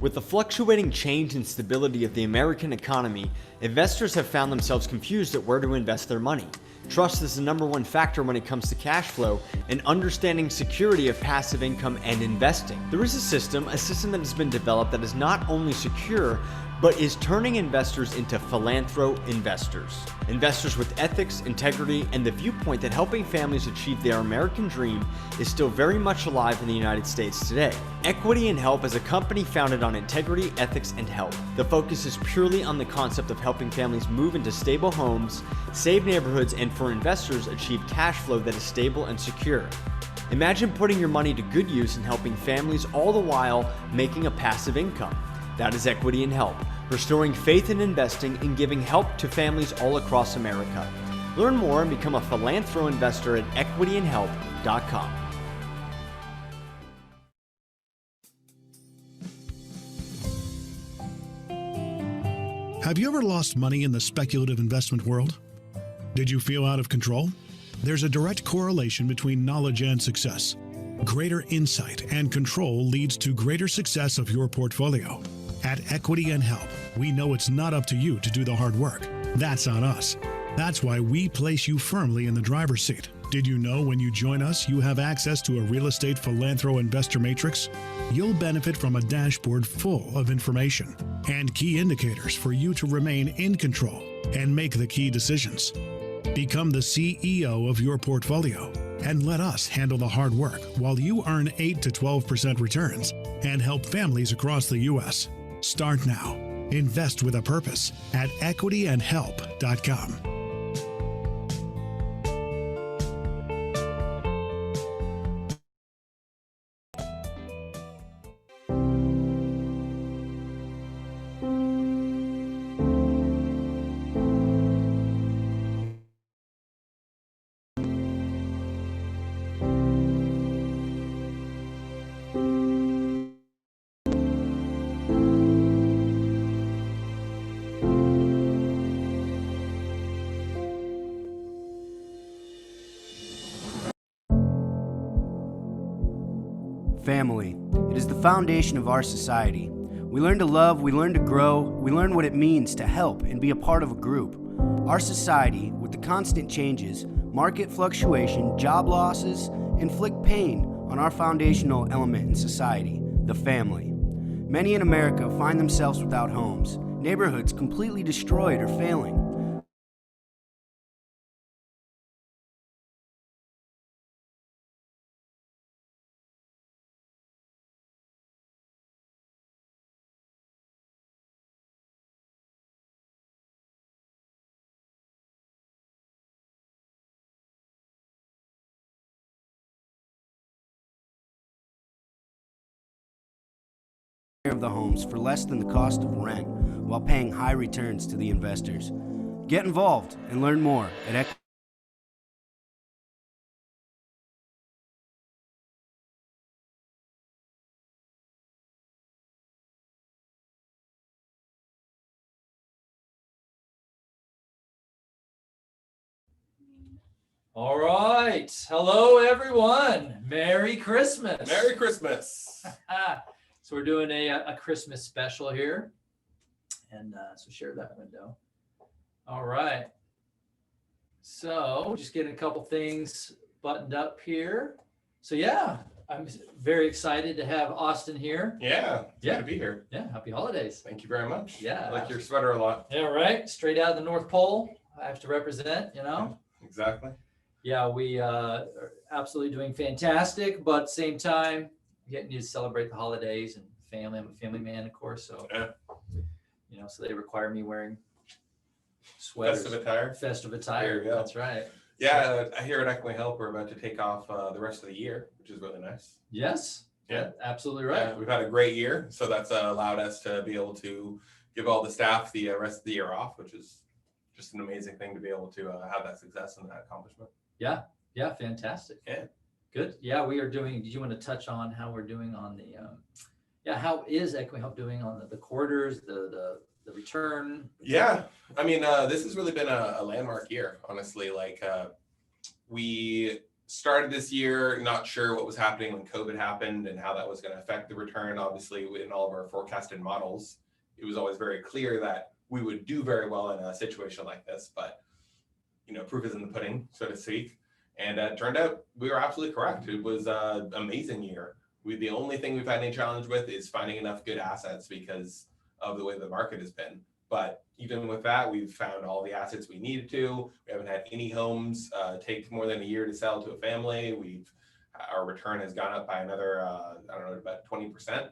With the fluctuating change and stability of the American economy, investors have found themselves confused at where to invest their money. Trust is the number one factor when it comes to cash flow and understanding security of passive income and investing. There is a system that has been developed that is not only secure, but is turning investors into philanthro investors. Investors with ethics, integrity, and the viewpoint that helping families achieve their American dream is still very much alive in the United States today. Equity&Help is a company founded on integrity, ethics, and help. The focus is purely on the concept of helping families move into stable homes, save neighborhoods, and for investors achieve cash flow that is stable and secure. Imagine putting your money to good use and helping families all the while making a passive income. That is Equity&Help, restoring faith in investing and giving help to families all across America. Learn more and become a philanthro investor at equityandhelp.com. Have you ever lost money in the speculative investment world? Did you feel out of control? There's a direct correlation between knowledge and success. Greater insight and control leads to greater success of your portfolio. At Equity&Help, we know it's not up to you to do the hard work. That's on us. That's why we place you firmly in the driver's seat. Did you know when you join us, you have access to a real estate philanthro investor matrix? You'll benefit from a dashboard full of information and key indicators for you to remain in control and make the key decisions. Become the CEO of your portfolio and let us handle the hard work while you earn 8 to 12% returns and help families across the U.S. Start now. Invest with a purpose at equityandhelp.com. Family. It is the foundation of our society. We learn to love, we learn to grow, we learn what it means to help and be a part of a group. Our society, with the constant changes, market fluctuation, job losses, inflict pain on our foundational element in society, the family. Many in America find themselves without homes, neighborhoods completely destroyed or failing. Of the homes for less than the cost of rent while paying high returns to the investors. Get involved and learn more at All right. Hello, everyone. Merry Christmas. Merry Christmas. So we're doing a Christmas special here. And so share that window. All right. So just getting a couple things buttoned up here. So yeah, I'm very excited to have Austin here. Yeah, it's good to be here. Yeah, happy holidays. Thank you very much. Yeah. I like your sweater a lot. Yeah, right. Straight out of the North Pole. I have to represent, you know. Yeah, exactly. Yeah, we are absolutely doing fantastic, but at the same time, getting you to celebrate the holidays and family. I'm a family man, of course, so you know, so they require me wearing sweaters. Festive attire. That's right. Yeah, I hear at Equity&Help we're about to take off the rest of the year, which is really nice. Yes. Yeah, absolutely right. Yeah, we've had a great year, so that's allowed us to be able to give all the staff the rest of the year off, which is just an amazing thing to be able to have that success and that accomplishment. Yeah, fantastic. Yeah. Good. Yeah, we are doing, did you want to touch on how we're doing on the, how is Equity&Help doing on the quarters, the return? Yeah, I mean, this has really been a landmark year, honestly. Like we started this year not sure what was happening when COVID happened and how that was going to affect the return. Obviously, in all of our forecasted models, it was always very clear that we would do very well in a situation like this, but proof is in the pudding, so to speak. And it turned out we were absolutely correct. It was an amazing year. The only thing we've had any challenge with is finding enough good assets because of the way the market has been. But even with that, we've found all the assets we needed to. We haven't had any homes take more than a year to sell to a family. Our return has gone up by another, about 20%.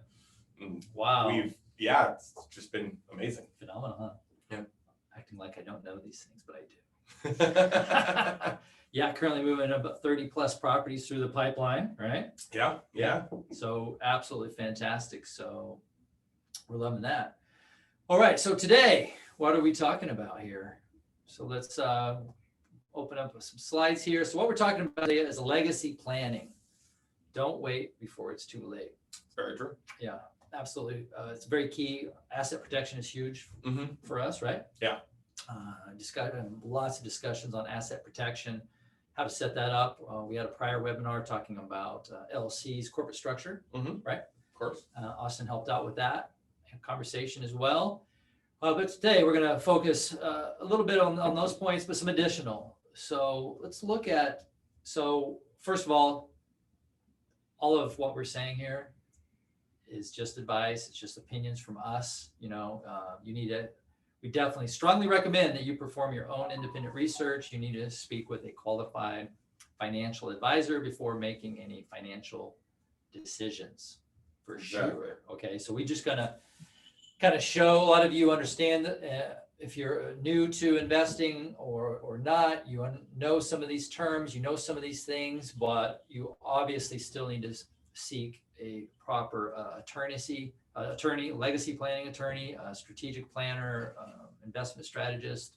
Wow. It's just been amazing. Phenomenal, huh? Yeah. Acting like I don't know these things, but I do. Yeah, currently moving about 30 plus properties through the pipeline, right? Yeah. So absolutely fantastic. So we're loving that. All right. So today, what are we talking about here? So let's open up some slides here. So what we're talking about today is legacy planning. Don't wait before it's too late. Very true. Yeah, absolutely. It's very key. Asset protection is huge for us, right? Yeah. Lots of discussions on asset protection, how to set that up. We had a prior webinar talking about LLC's corporate structure, right? Of course. Austin helped out with that conversation as well. But today we're going to focus a little bit on those points, but some additional. So let's look at, first of all of what we're saying here is just advice. It's just opinions from us. We definitely strongly recommend that you perform your own independent research. You need to speak with a qualified financial advisor before making any financial decisions, for sure. Okay, so we're just gonna kind of show a lot of you understand that if you're new to investing or not, you know some of these terms, you know some of these things, but you obviously still need to seek a proper attorney, legacy planning attorney, strategic planner, investment strategist.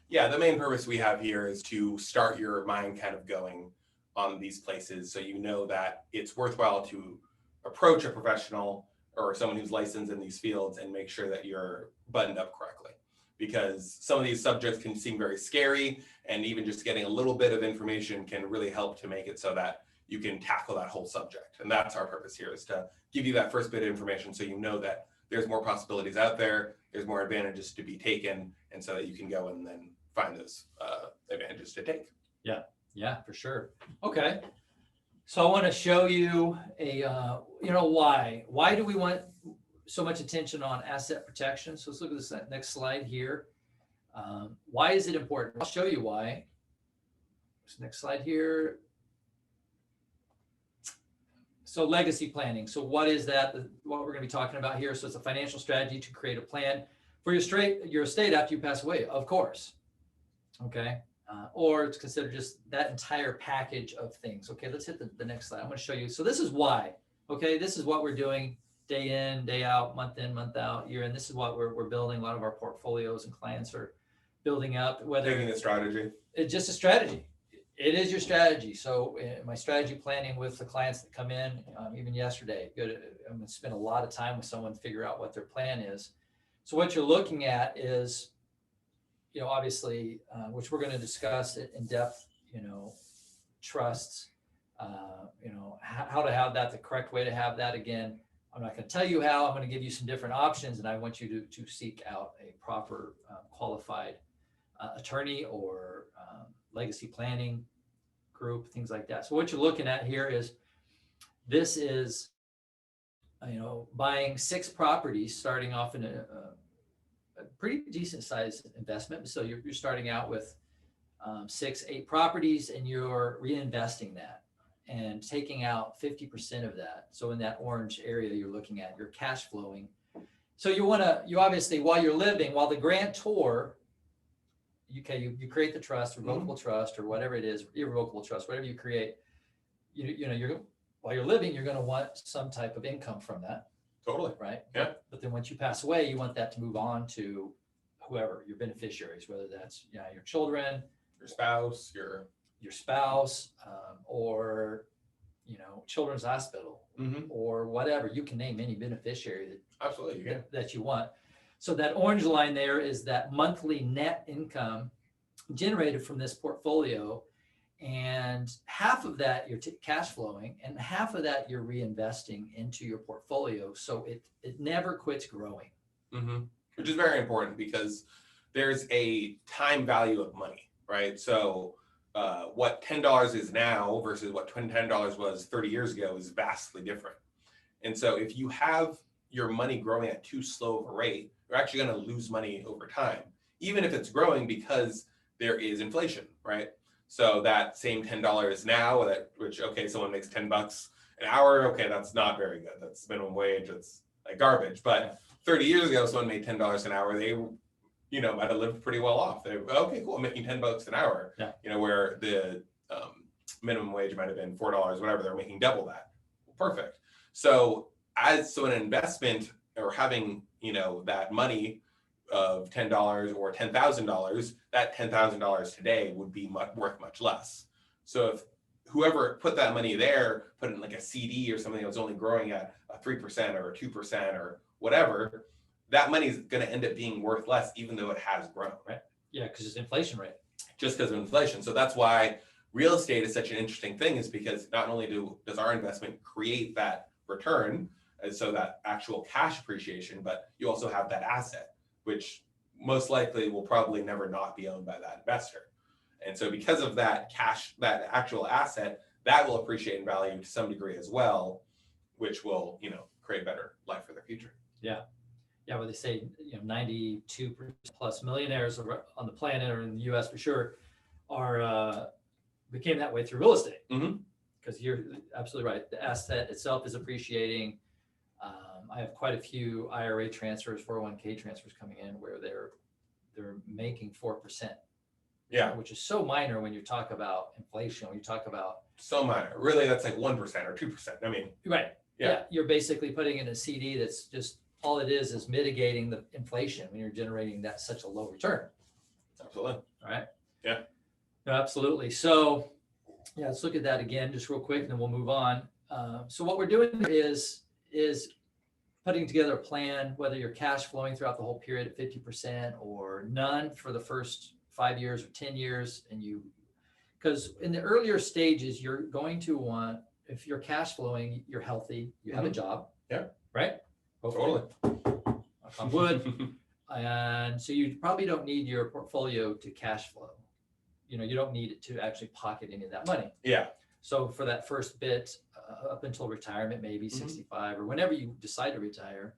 Yeah, the main purpose we have here is to start your mind kind of going on these places so you know that it's worthwhile to approach a professional or someone who's licensed in these fields and make sure that you're buttoned up correctly. Because some of these subjects can seem very scary, and even just getting a little bit of information can really help to make it so that you can tackle that whole subject. And that's our purpose here, is to give you that first bit of information so you know that there's more possibilities out there, there's more advantages to be taken, and so that you can go and then find those advantages to take. Yeah, for sure. Okay. So I want to show you why do we want so much attention on asset protection? So let's look at this next slide here. Why is it important? I'll show you why. This next slide here. So legacy planning. So what is that? What we're going to be talking about here. So it's a financial strategy to create a plan for your estate after you pass away, of course. Okay. Or it's considered just that entire package of things. Okay, let's hit the next slide. I'm going to show you. So this is why. Okay, this is what we're doing day in, day out, month in, month out, year in. This is what we're building. A lot of our portfolios and clients are building up. Taking a strategy. It's just a strategy. It is your strategy. So my strategy planning with the clients that come in, even yesterday, I'm going to spend a lot of time with someone to figure out what their plan is. So what you're looking at is, obviously, which we're going to discuss in depth, trusts, how to have that, the correct way to have that. Again, I'm not going to tell you how. I'm going to give you some different options, and I want you to seek out a proper qualified attorney or legacy planning group, things like that. So what you're looking at here is, this is, buying 6 properties, starting off in a pretty decent sized investment. So you're starting out with 6-8 properties, and you're reinvesting that and taking out 50% of that. So in that orange area you're looking at, you're cash flowing. So you obviously, while the grantor, you create the trust, revocable trust, or whatever it is, irrevocable trust, whatever you create, while you're living, you're going to want some type of income from that. Totally. Right. Yeah. But then once you pass away, you want that to move on to whoever your beneficiaries, whether that's your children, your spouse, or children's hospital, or whatever. You can name any beneficiary that you want. So that orange line there is that monthly net income generated from this portfolio, And half of that you're cash flowing, and half of that you're reinvesting into your portfolio. So it never quits growing. Mm-hmm. Which is very important because there's a time value of money, right? So what $10 is now versus what $10 was 30 years ago is vastly different. And so if you have your money growing at too slow of a rate, you're actually going to lose money over time, even if it's growing because there is inflation, right? So that same $10 now, which, okay, someone makes $10 an hour, okay, that's not very good. That's minimum wage, it's like garbage. But 30 years ago, someone made $10 an hour, they, might have lived pretty well off. They, okay, cool, I'm making $10 an hour, where the minimum wage might have been $4, whatever, they're making double that. Perfect. So an investment or having, that money of $10 or $10,000, that $10,000 today would be worth much less. So if whoever put that money there, put it in like a CD or something that was only growing at a 3% or a 2% or whatever, that money is going to end up being worth less, even though it has grown. Right. Yeah, because it's inflation rate. Just because of inflation. So that's why real estate is such an interesting thing, is because not only does our investment create that return, and so that actual cash appreciation, but you also have that asset, which most likely will probably never not be owned by that investor. And so because of that cash, that actual asset, that will appreciate in value to some degree as well, which will, create a better life for their future. Yeah. Yeah, well, they say 92% plus millionaires on the planet, or in the U.S. for sure, are became that way through real estate. Because you're absolutely right. The asset itself is appreciating. I have quite a few IRA transfers, 401k transfers coming in where they're making 4%. Yeah, which is so minor when you talk about inflation. When you talk about so minor, really, that's like 1% or 2%. I mean, right. Yeah, you're basically putting in a CD that's just all it is mitigating the inflation when you're generating such a low return. Absolutely. All right. Yeah. No, absolutely. So, yeah, let's look at that again, just real quick, and then we'll move on. So what we're doing is putting together a plan, whether you're cash flowing throughout the whole period at 50% or none for the first 5 years or 10 years, because in the earlier stages, you're going to want, if you're cash flowing, you're healthy, you have a job. Yeah. Right? Hopefully. Totally. Knock on wood. And so you probably don't need your portfolio to cash flow. You don't need it to actually pocket any of that money. Yeah. So for that first bit, up until retirement, maybe 65 or whenever you decide to retire,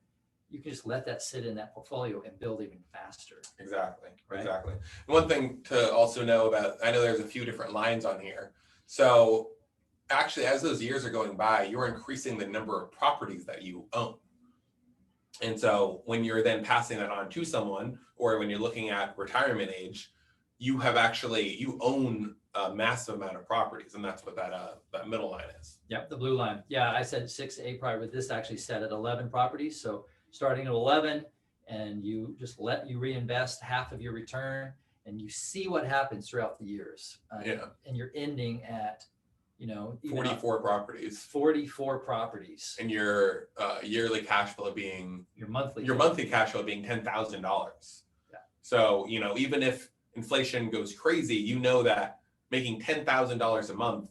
you can just let that sit in that portfolio and build even faster. Exactly. Right? Exactly. One thing to also know about, I know there's a few different lines on here. So actually, as those years are going by, you're increasing the number of properties that you own. And so when you're then passing that on to someone, or when you're looking at retirement age, you own a massive amount of properties. And that's what that middle line is. Yep, the blue line. Yeah, I said 6 to 8 properties, but this actually set at 11 properties. So starting at 11, and you just you reinvest half of your return, and you see what happens throughout the years. And you're ending at, 44 properties. 44 properties. And your yearly cash flow being your monthly cash flow being $10,000. Yeah. So even if inflation goes crazy, that making $10,000 a month,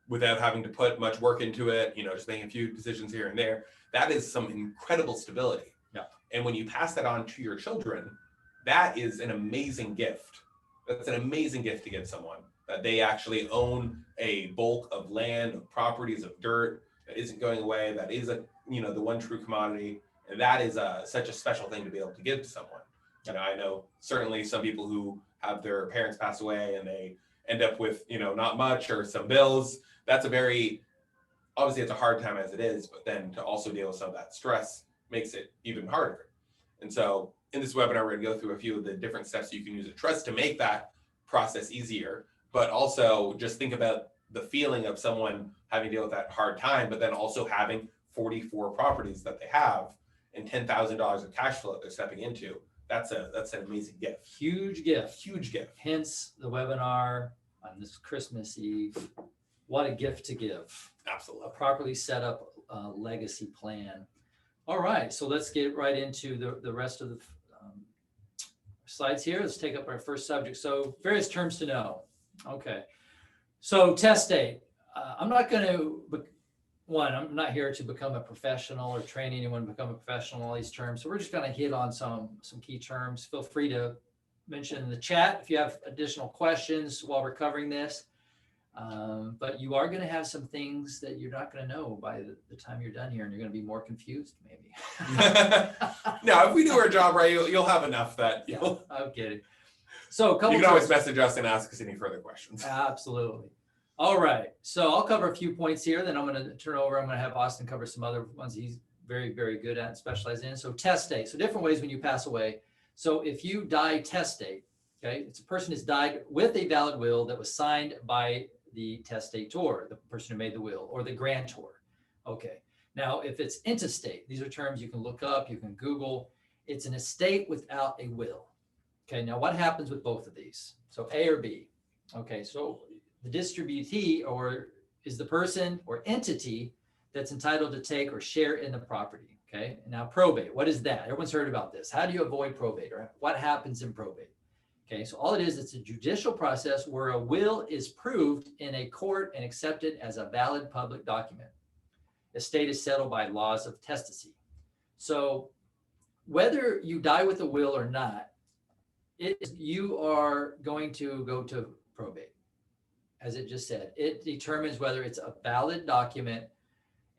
without having to put much work into it, just making a few decisions here and there, that is some incredible stability. Yeah. And when you pass that on to your children, that is an amazing gift. That's an amazing gift to give someone, that they actually own a bulk of land, of properties, of dirt that isn't going away, that is the one true commodity. And that is such a special thing to be able to give to someone. I know certainly some people who have their parents pass away and they end up with, not much or some bills. That's obviously it's a hard time as it is, but then to also deal with some of that stress makes it even harder. And so in this webinar, we're going to go through a few of the different steps you can use at trust to make that process easier, but also just think about the feeling of someone having to deal with that hard time, but then also having 44 properties that they have and $10,000 of cash flow they're stepping into. That's an amazing gift. Huge gift. Huge gift. Hence the webinar on this Christmas Eve. What a gift to give. Absolutely. A properly set up legacy plan. All right, so let's get right into the rest of the slides here. Let's take up our first subject. So various terms to know. Okay. So testate. I'm not going to, I'm not here to become a professional or train anyone to become a professional in all these terms. So we're just going to hit on some key terms. Feel free to mention in the chat if you have additional questions while we're covering this. But you are going to have some things that you're not going to know by the time you're done here, and you're going to be more confused, maybe. No, if we do our job right, you'll have enough that you'll. Yeah, I'm kidding. So You can always message us and ask us any further questions. Absolutely. All right. So I'll cover a few points here. Then I'm going to turn over. I'm going to have Austin cover some other ones he's very, very good at and specialized in. So testate. So different ways when you pass away. So if you die testate, okay, it's a person who's died with a valid will that was signed by the testator, the person who made the will, or the grantor. Okay. Now, if it's intestate, these are terms you can look up, you can Google. It's an estate without a will. Okay. Now, what happens with both of these? So A or B. Okay. So the distributee is the person or entity that's entitled to take or share in the property. Okay. Now, probate, what is that? Everyone's heard about this. How do you avoid probate, or what happens in probate? Okay, so all it is, it's a judicial process where a will is proved in a court and accepted as a valid public document. Estate is settled by laws of testacy. So whether you die with a will or not, you are going to go to probate. As it just said, it determines whether it's a valid document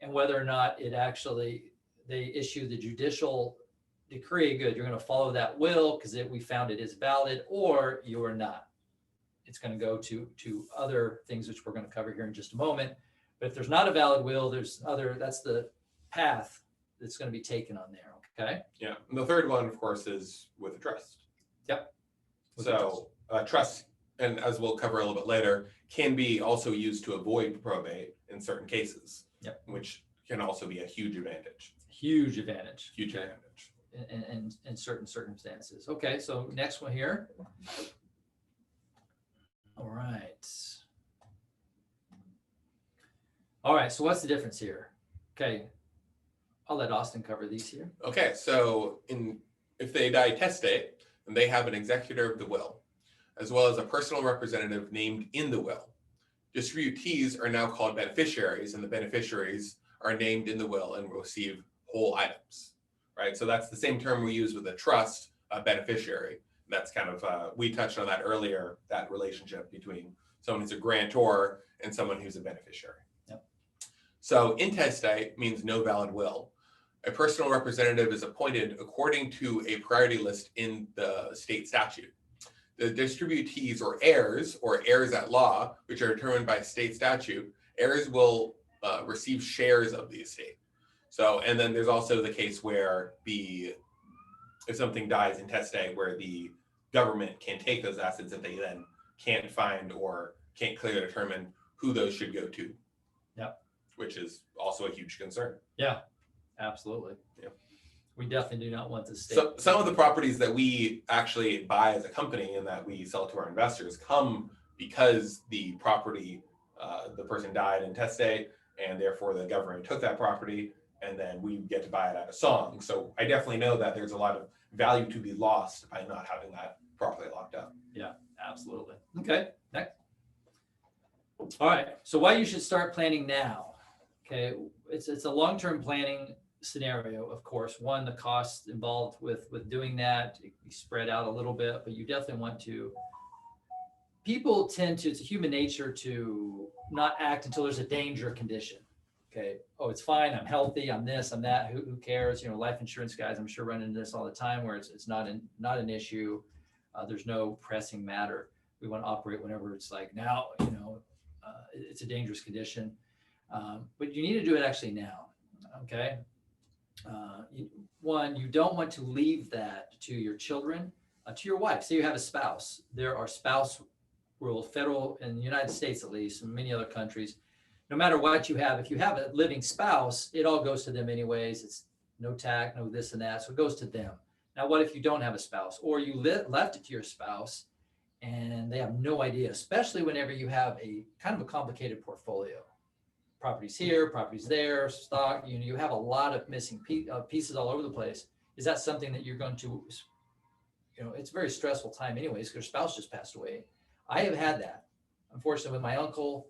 and whether or not it actually, they issue the judicial decree. Good, you're going to follow that will because we found it is valid, or you are not. It's going to go to other things which we're going to cover here in just a moment. But if there's not a valid will, that's the path that's going to be taken on there. Okay. Yeah. And the third one, of course, is with a trust. Yep. So trust, and as we'll cover a little bit later, can be also used to avoid probate in certain cases. Yep. Which can also be a huge advantage. Huge advantage. Huge okay. advantage. In certain circumstances. Okay, so next one here. All right. All right, so what's the difference here? Okay, I'll let Austin cover these here. Okay, so if they die testate, then they have an executor of the will, as well as a personal representative named in the will. Distributees are now called beneficiaries, and the beneficiaries are named in the will and will receive whole items. Right, so that's the same term we use with a trust, a beneficiary. That's kind of, we touched on that earlier, that relationship between someone who's a grantor and someone who's a beneficiary. Yep. So intestate means no valid will. A personal representative is appointed according to a priority list in the state statute. The distributees or heirs at law, which are determined by state statute, heirs will receive shares of the estate. So, and then there's also the case where if something dies intestate, where the government can take those assets that they then can't find or can't clearly determine who those should go to. Yep. Which is also a huge concern. Yeah, absolutely. Yeah. We definitely do not want the state. So some of the properties that we actually buy as a company and that we sell to our investors come because the property, the person died intestate, and therefore the government took that property, and then we get to buy it at a song. So I definitely know that there's a lot of value to be lost by not having that properly locked up. Yeah, absolutely. Okay, next. All right, so why you should start planning now. Okay, it's a long-term planning scenario, of course. One, the costs involved with doing that, you spread out a little bit, but you definitely want to. People tend to, it's a human nature to not act until there's a danger condition. Okay. Oh, it's fine. I'm healthy. I'm this, I'm that. Who cares? You know, life insurance guys, I'm sure run into this all the time where it's not an issue. There's no pressing matter. We want to operate whenever it's like now, it's a dangerous condition. But you need to do it actually now. Okay. One, you don't want to leave that to your children, to your wife. Say you have a spouse. There are spouse rules, federal in the United States, at least, and many other countries. No matter what you have, if you have a living spouse, it all goes to them anyways. It's no tax, no this and that. So it goes to them. Now, what if you don't have a spouse, or you left it to your spouse and they have no idea, especially whenever you have a kind of a complicated portfolio, properties here, properties there, stock, you have a lot of missing pieces all over the place. Is that something that you're going to, it's a very stressful time anyways, because your spouse just passed away. I have had that. unfortunately, with my uncle,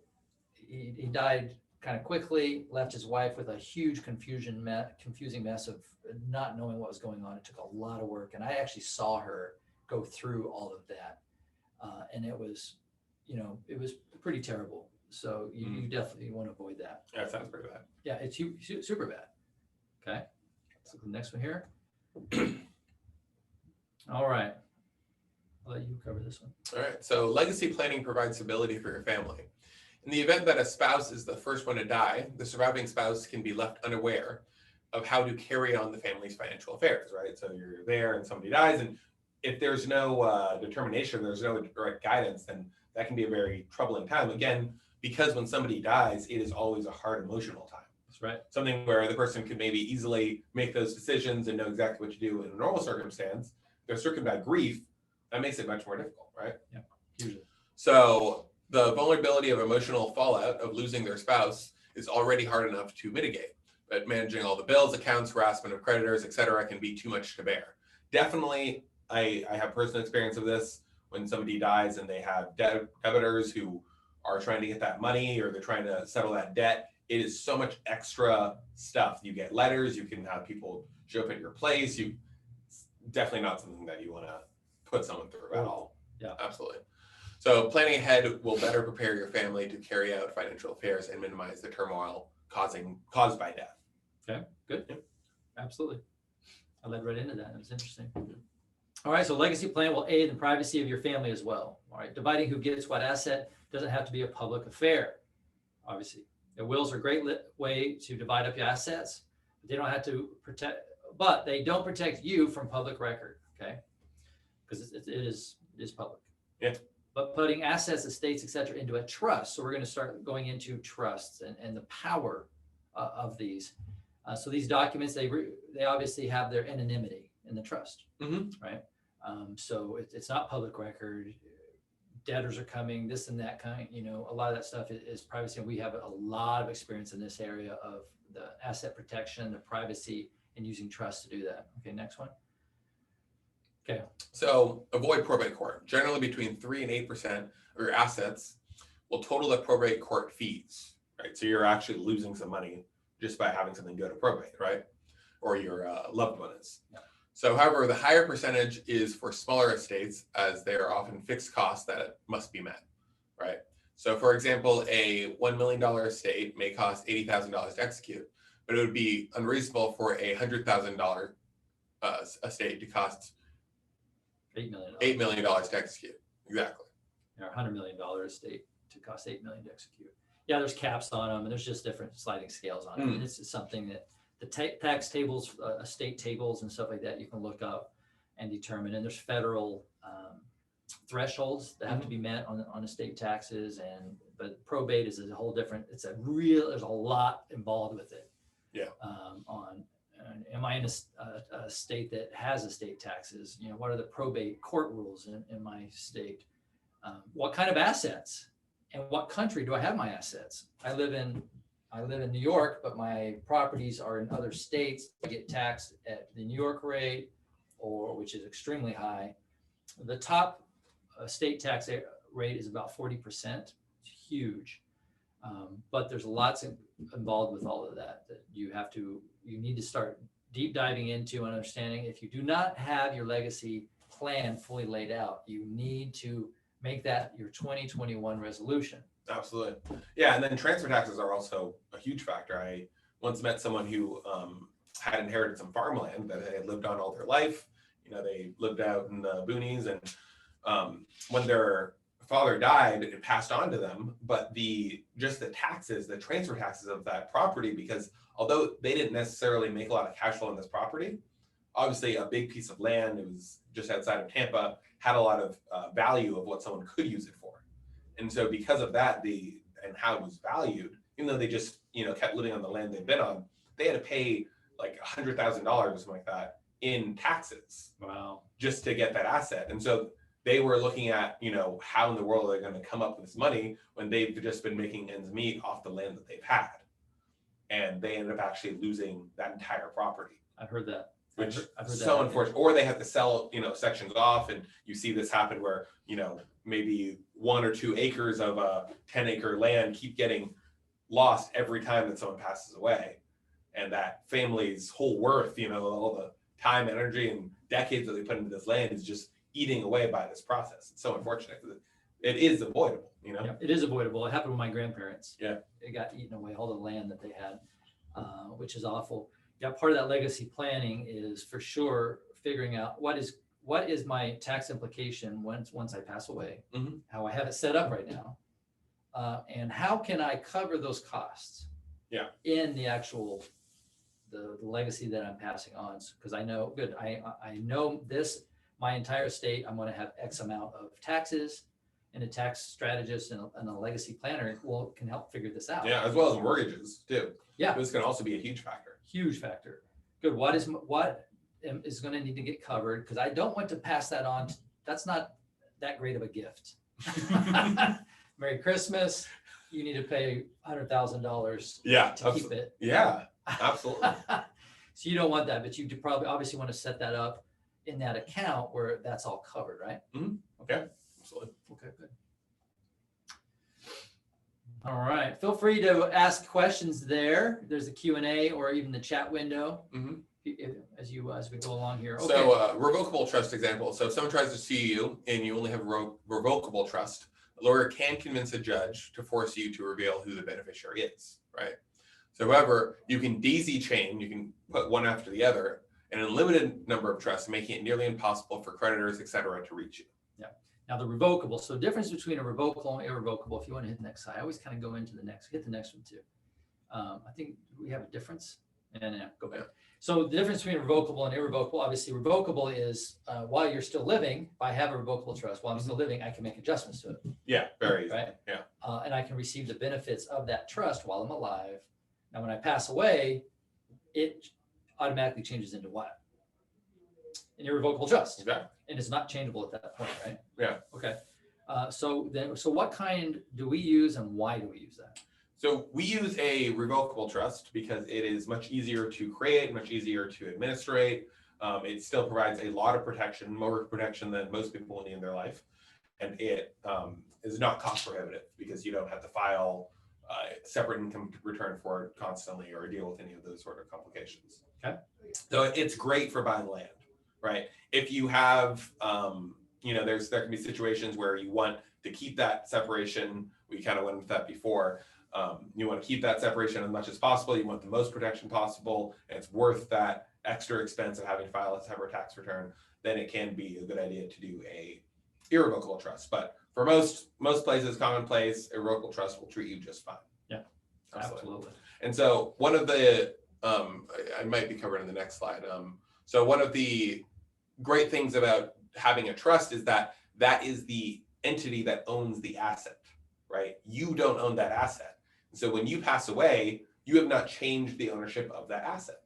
he died kind of quickly, left his wife with a huge confusing mess of not knowing what was going on. It took a lot of work, and I actually saw her go through all of that, and it was, it was pretty terrible. So you definitely want to avoid that. That sounds pretty bad. Yeah, it's super bad. Okay, let's look at the next one here. All right, I'll let you cover this one. All right. So legacy planning provides stability for your family. In the event that a spouse is the first one to die, the surviving spouse can be left unaware of how to carry on the family's financial affairs, right? So you're there and somebody dies, and if there's no determination, there's no direct guidance, then that can be a very troubling time. Again, because when somebody dies, it is always a hard emotional time. That's right. Something where the person could maybe easily make those decisions and know exactly what to do in a normal circumstance. They're stricken by grief, that makes it much more difficult, right? Yeah, usually. So the vulnerability of emotional fallout of losing their spouse is already hard enough to mitigate, but managing all the bills, accounts, harassment of creditors, etc., can be too much to bear. Definitely, I have personal experience of this when somebody dies and they have debitors who are trying to get that money or they're trying to settle that debt. It is so much extra stuff. You get letters, you can have people show up at your place. It's definitely not something that you want to put someone through at all. Yeah, absolutely. So planning ahead will better prepare your family to carry out financial affairs and minimize the turmoil caused by death. Okay, good. Yeah. Absolutely. I led right into that. It was interesting. All right, so legacy plan will aid in the privacy of your family as well. All right, dividing who gets what asset doesn't have to be a public affair, obviously. The wills are a great way to divide up your assets. They don't have to protect, but they don't protect you from public record, okay? Because it is public. Yeah. But putting assets, estates, et cetera, into a trust. So we're going to start going into trusts and the power of these. So these documents, they obviously have their anonymity in the trust, right? So it's not public record. Debtors are coming, this and that kind, a lot of that stuff is privacy. And we have a lot of experience in this area of the asset protection, the privacy, and using trust to do that. Okay, next one. Okay. So avoid probate court. Generally between 3 and 8% of your assets will total the probate court fees, right? So you're actually losing some money just by having something go to probate, right? Or your loved one is. Yeah. So however, the higher percentage is for smaller estates as they are often fixed costs that must be met, right? So for example, a $1 million estate may cost $80,000 to execute, but it would be unreasonable for a $100,000 estate to cost $8 million. $8 million to execute. Exactly. Or $100 million estate to cost $8 million to execute. Yeah, there's caps on them, and there's just different sliding scales on it. And this is something that the tax tables, estate tables, and stuff like that you can look up and determine. And there's federal thresholds that have to be met on estate taxes, but probate is a whole different. There's a lot involved with it. Yeah. Am I in a state that has estate taxes? What are the probate court rules in my state? What kind of assets and what country do I have my assets? I live in New York, but my properties are in other states. I get taxed at the New York rate, which is extremely high. The top state tax rate is about 40%. It's huge. But there's lots involved with all of that you need to start deep diving into and understanding. If you do not have your legacy plan fully laid out, you need to make that your 2021 resolution. Absolutely. Yeah. And then transfer taxes are also a huge factor. I once met someone who had inherited some farmland that they had lived on all their life. They lived out in the boonies, and when their father died, it passed on to them, but the transfer taxes of that property, because although they didn't necessarily make a lot of cash flow on this property, obviously a big piece of land, it was just outside of Tampa, had a lot of value of what someone could use it for. And so because of that, and how it was valued, even though they just, kept living on the land they've been on, they had to pay like $100,000 or something like that in taxes. Wow. Just to get that asset. And so they were looking at, how in the world are they going to come up with this money when they've just been making ends meet off the land that they've had. And they ended up actually losing that entire property. I've heard that. which I've heard so that. unfortunate. Or they have to sell, sections off, and you see this happen where, maybe 1 or 2 acres of a 10-acre land keep getting lost every time that someone passes away. And that family's whole worth, all the time, energy, and decades that they put into this land is just eating away by this process. It's so unfortunate because it is avoidable, Yeah, it is avoidable. It happened with my grandparents. Yeah. It got eaten away, all the land that they had, which is awful. Yeah, part of that legacy planning is for sure figuring out what is my tax implication once I pass away, Mhm. how I have it set up right now, and how can I cover those costs? Yeah. In the actual the legacy that I'm passing on, because I know I know this my entire estate. I'm going to have X amount of taxes, and a tax strategist and a legacy planner can help figure this out. Yeah, as well as mortgages too. Yeah. This can also be a huge factor. Huge factor. Good. What is going to need to get covered? Because I don't want to pass that on. That's not that great of a gift. Merry Christmas. You need to pay $100,000 Yeah, to keep it. Yeah, absolutely. So you don't want that, but you do probably obviously want to set that up in that account where that's all covered, right? Mhm. Okay. Absolutely. Okay, good. All right. Feel free to ask questions there. There's a Q&A or even the chat window Mhm. as we go along here. Okay. So revocable trust example. So if someone tries to sue you and you only have a revocable trust, a lawyer can convince a judge to force you to reveal who the beneficiary is, right? So however, you can daisy chain, you can put one after the other, an unlimited number of trusts, making it nearly impossible for creditors, et cetera, to reach you. Now the revocable. So difference between a revocable and irrevocable. If you want to hit the next slide, I always kind of go into the next. Hit the next one too. I think we have a difference. And go back. Yeah. So the difference between revocable and irrevocable. Obviously, revocable is while you're still living. If I have a revocable trust, while I'm still living, I can make adjustments to it. Yeah, very easy. Right. Yeah. And I can receive the benefits of that trust while I'm alive. Now, when I pass away, it automatically changes into what? An irrevocable trust. Exactly. And it's not changeable at that point, right? Yeah. Okay. So what kind do we use and why do we use that? So we use a revocable trust because it is much easier to create, much easier to administrate. It still provides a lot of protection, more protection than most people will need in their life. And it is not cost prohibitive because you don't have to file separate income return for it constantly or deal with any of those sort of complications. Okay. So it's great for buying land, right? If you have, there can be situations where you want to keep that separation. We kind of went with that before. You want to keep that separation as much as possible. You want the most protection possible, and it's worth that extra expense of having to file a separate tax return. Then it can be a good idea to do a irrevocable trust. But for most places, commonplace, irrevocable trust will treat you just fine. Yeah, absolutely. And so one of the, I might be covered in the next slide. So one of the great things about having a trust is that is the entity that owns the asset, right? You don't own that asset. So when you pass away, you have not changed the ownership of that asset,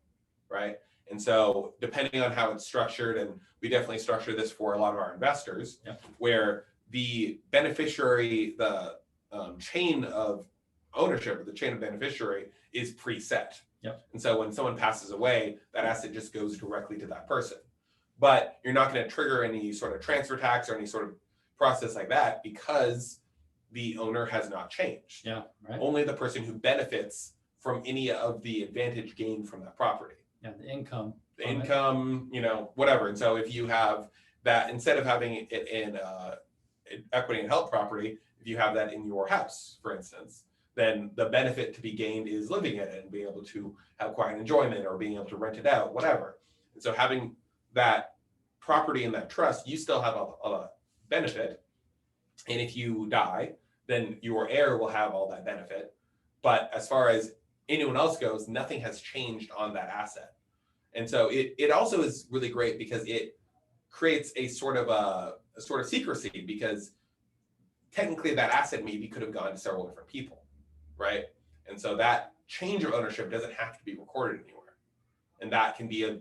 right? And so depending on how it's structured, and we definitely structure this for a lot of our investors, where the beneficiary, the chain of ownership, or the chain of beneficiary is preset. Yep. And so when someone passes away, that asset just goes directly to that person. But you're not going to trigger any sort of transfer tax or any sort of process like that because the owner has not changed. Yeah, right. Only the person who benefits from any of the advantage gained from that property. Yeah, the income. The income, whatever. And so if you have that, instead of having it in equity and help property, if you have that in your house, for instance, then the benefit to be gained is living in it and being able to have quiet enjoyment or being able to rent it out, whatever. And so having that property in that trust, you still have a benefit. And if you die, then your heir will have all that benefit. But as far as anyone else goes, nothing has changed on that asset. And so it also is really great because it creates a sort of secrecy, because technically that asset maybe could have gone to several different people, right? And so that change of ownership doesn't have to be recorded anywhere. And that can be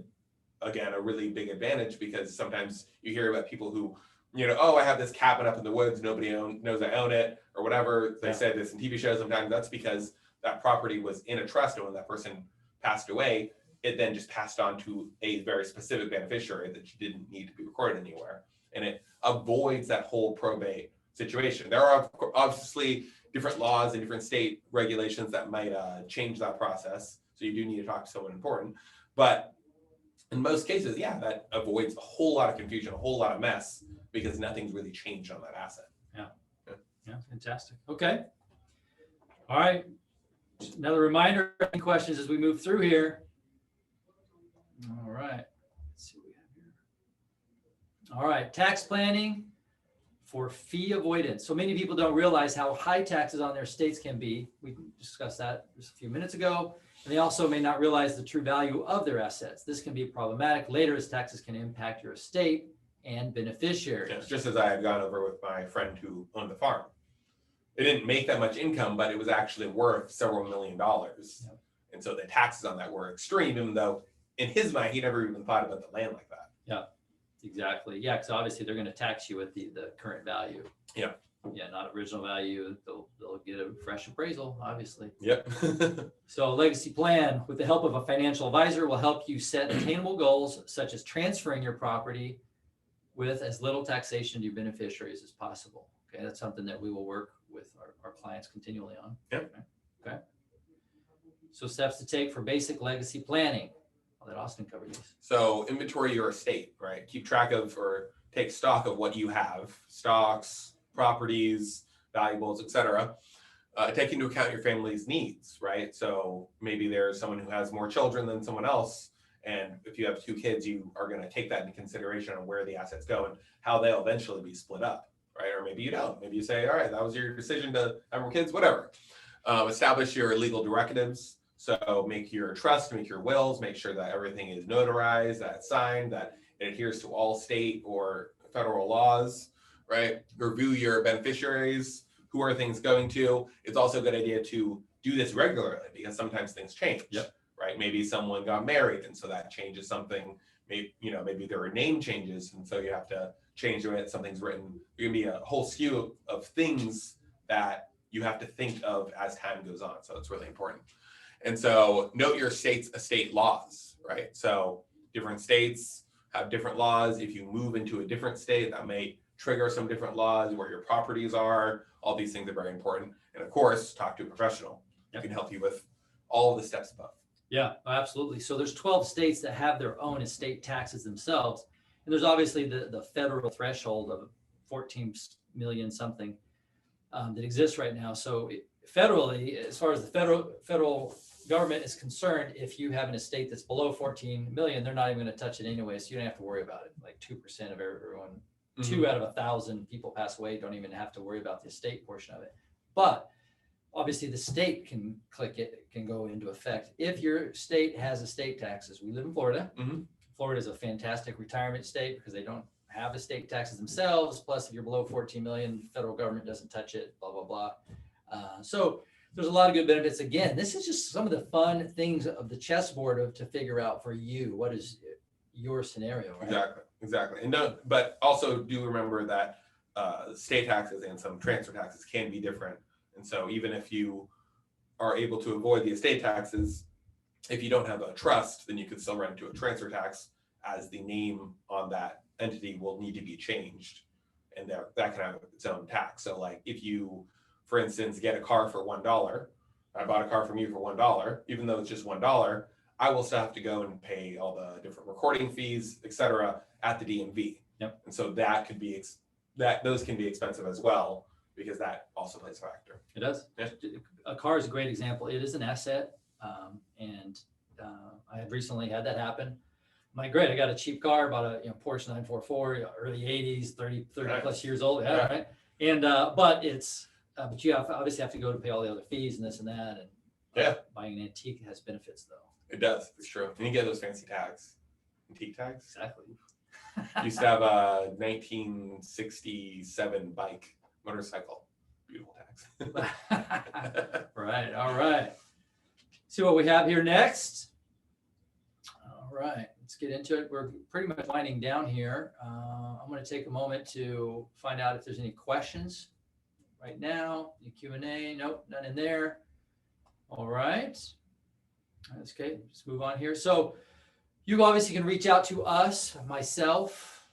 again, a really big advantage, because sometimes you hear about people who, I have this cabin up in the woods, nobody knows I own it, or whatever. They say this in TV shows. Sometimes that's because that property was in a trust, and when that person passed away, it then just passed on to a very specific beneficiary that you didn't need to be recorded anywhere. And it avoids that whole probate situation. There are obviously different laws and different state regulations that might change that process. So you do need to talk to someone important. But in most cases, yeah, that avoids a whole lot of confusion, a whole lot of mess, because nothing's really changed on that asset. Yeah, fantastic. Okay. All right. Just another reminder, any questions as we move through here. All right. Let's see what we have here. All right. Tax planning for fee avoidance. So many people don't realize how high taxes on their states can be. We discussed that just a few minutes ago. And they also may not realize the true value of their assets. This can be problematic later as taxes can impact your estate and beneficiaries. Yeah, just as I had gone over with my friend who owned the farm. It didn't make that much income, but it was actually worth several $1 million. Yep. And so the taxes on that were extreme, even though in his mind, he never even thought about the land like that. Yeah, exactly. Yeah, because obviously they're going to tax you with the current value. Yeah. Yeah, not original value. They'll get a fresh appraisal, obviously. Yep. So a legacy plan with the help of a financial advisor will help you set attainable goals, such as transferring your property with as little taxation to your beneficiaries as possible. Okay, that's something that we will work with our clients continually on. Yep. Okay. So steps to take for basic legacy planning. I'll let Austin cover these. So inventory your estate, right? Keep track of or take stock of what you have, stocks, properties, valuables, etc. Take into account your family's needs, right? So maybe there's someone who has more children than someone else. And if you have 2 kids, you are going to take that into consideration on where the assets go and how they'll eventually be split up, right? Or maybe you don't. Maybe you say, all right, that was your decision to have more kids, whatever. Establish your legal directives. So make your trust, make your wills, make sure that everything is notarized, that it's signed, that it adheres to all state or federal laws, right? Review your beneficiaries. Who are things going to? It's also a good idea to do this regularly because sometimes things change. Yep. Right? Maybe someone got married and so that changes something. Maybe, maybe there are name changes and so you have to change the way that something's written. There can be a whole slew of things that you have to think of as time goes on. So it's really important. And so note your state's estate laws, right? So different states have different laws. If you move into a different state, that may trigger some different laws, where your properties are. All these things are very important. And of course, talk to a professional who can help you with all of the steps above. Yeah, absolutely. So there's 12 states that have their own estate taxes themselves. And there's obviously the federal threshold of 14 million something that exists right now. So federally, as far as the federal government is concerned, if you have an estate that's below 14 million, they're not even going to touch it anyway. So you don't have to worry about it. Like 2% of everyone, 2 out of 1,000 people pass away, don't even have to worry about the estate portion of it. But obviously the state can go into effect. If your state has estate taxes, we live in Florida. Florida is a fantastic retirement state because they don't have estate taxes themselves. Plus, if you're below 14 million, the federal government doesn't touch it, blah, blah, blah. So there's a lot of good benefits. Again, this is just some of the fun things of the chessboard to figure out for you. What is your scenario, right? Exactly. And but also do remember that state taxes and some transfer taxes can be different. And so even if you are able to avoid the estate taxes, if you don't have a trust, then you could still run into a transfer tax, as the name on that entity will need to be changed. And that can have its own tax. So like if you, for instance, get a car for $1, I bought a car from you for $1, even though it's just $1, I will still have to go and pay all the different recording fees, et cetera, at the DMV. Yep. And so that could be, those can be expensive as well, because that also plays a factor. It does. Yeah. A car is a great example. It is an asset. And I have recently had that happen. I'm like, great, I got a cheap car, bought a Porsche 944, early 80s, 30 Right. plus years old. Yeah, right. And but you obviously have to go to pay all the other fees and this and that. And buying an antique has benefits though. It does. It's true. And you get those fancy tags, antique tags. Exactly. Used to have a 1967 motorcycle. Beautiful tags. Right. All right. See what we have here next. All right. Let's get into it. We're pretty much winding down here. I'm going to take a moment to find out if there's any questions right now. The Q&A. Nope, none in there. All right. That's okay. Let's move on here. So you obviously can reach out to us, myself,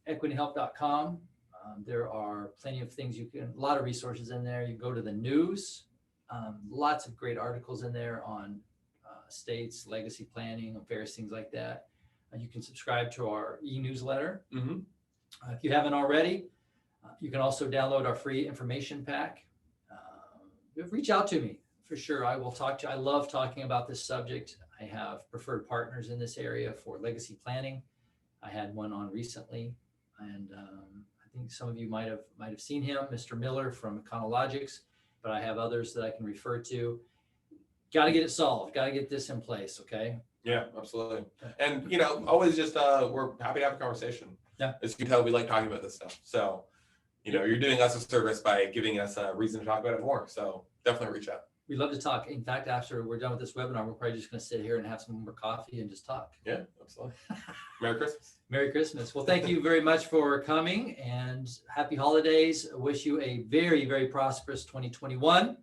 equity&help.com. There are plenty of things a lot of resources in there. You go to the news, lots of great articles in there on estates, legacy planning, various things like that. You can subscribe to our e-newsletter. If you haven't already, you can also download our free information pack. Reach out to me for sure. I will talk to you. I love talking about this subject. I have preferred partners in this area for legacy planning. I had one on recently, and I think some of you might have seen him, Mr. Miller from Econologics, but I have others that I can refer to. Got to get it solved. Got to get this in place. Okay. Yeah, absolutely. And, you know, always just, we're happy to have a conversation. Yeah. As you can tell, we like talking about this stuff. So, you know, you're doing us a service by giving us a reason to talk about it more. So definitely reach out. We'd love to talk. In fact, after we're done with this webinar, we're probably just going to sit here and have some more coffee and just talk. Yeah, absolutely. Merry Christmas. Merry Christmas. Well, thank you very much for coming, and happy holidays. I wish you a very, very prosperous 2021,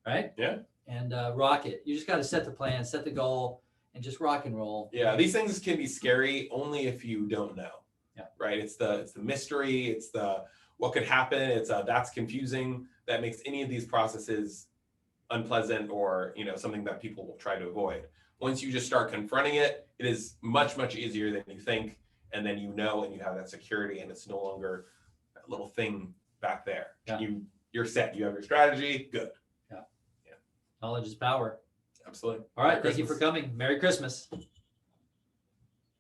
right? Yeah. And rock it. You just got to set the plan, set the goal, and just rock and roll. Yeah, these things can be scary only if you don't know. Yeah. Right. It's the mystery. It's the what could happen. It's that's confusing. That makes any of these processes unpleasant, or, you know, something that people will try to avoid. Once you just start confronting it, it is much, much easier than you think. And then, you know, and you have that security, and it's no longer that little thing back there. Yeah. You're set. You have your strategy. Good. Yeah. Knowledge is power. Absolutely. All right. Merry Thank you for Christmas. coming. Merry Christmas.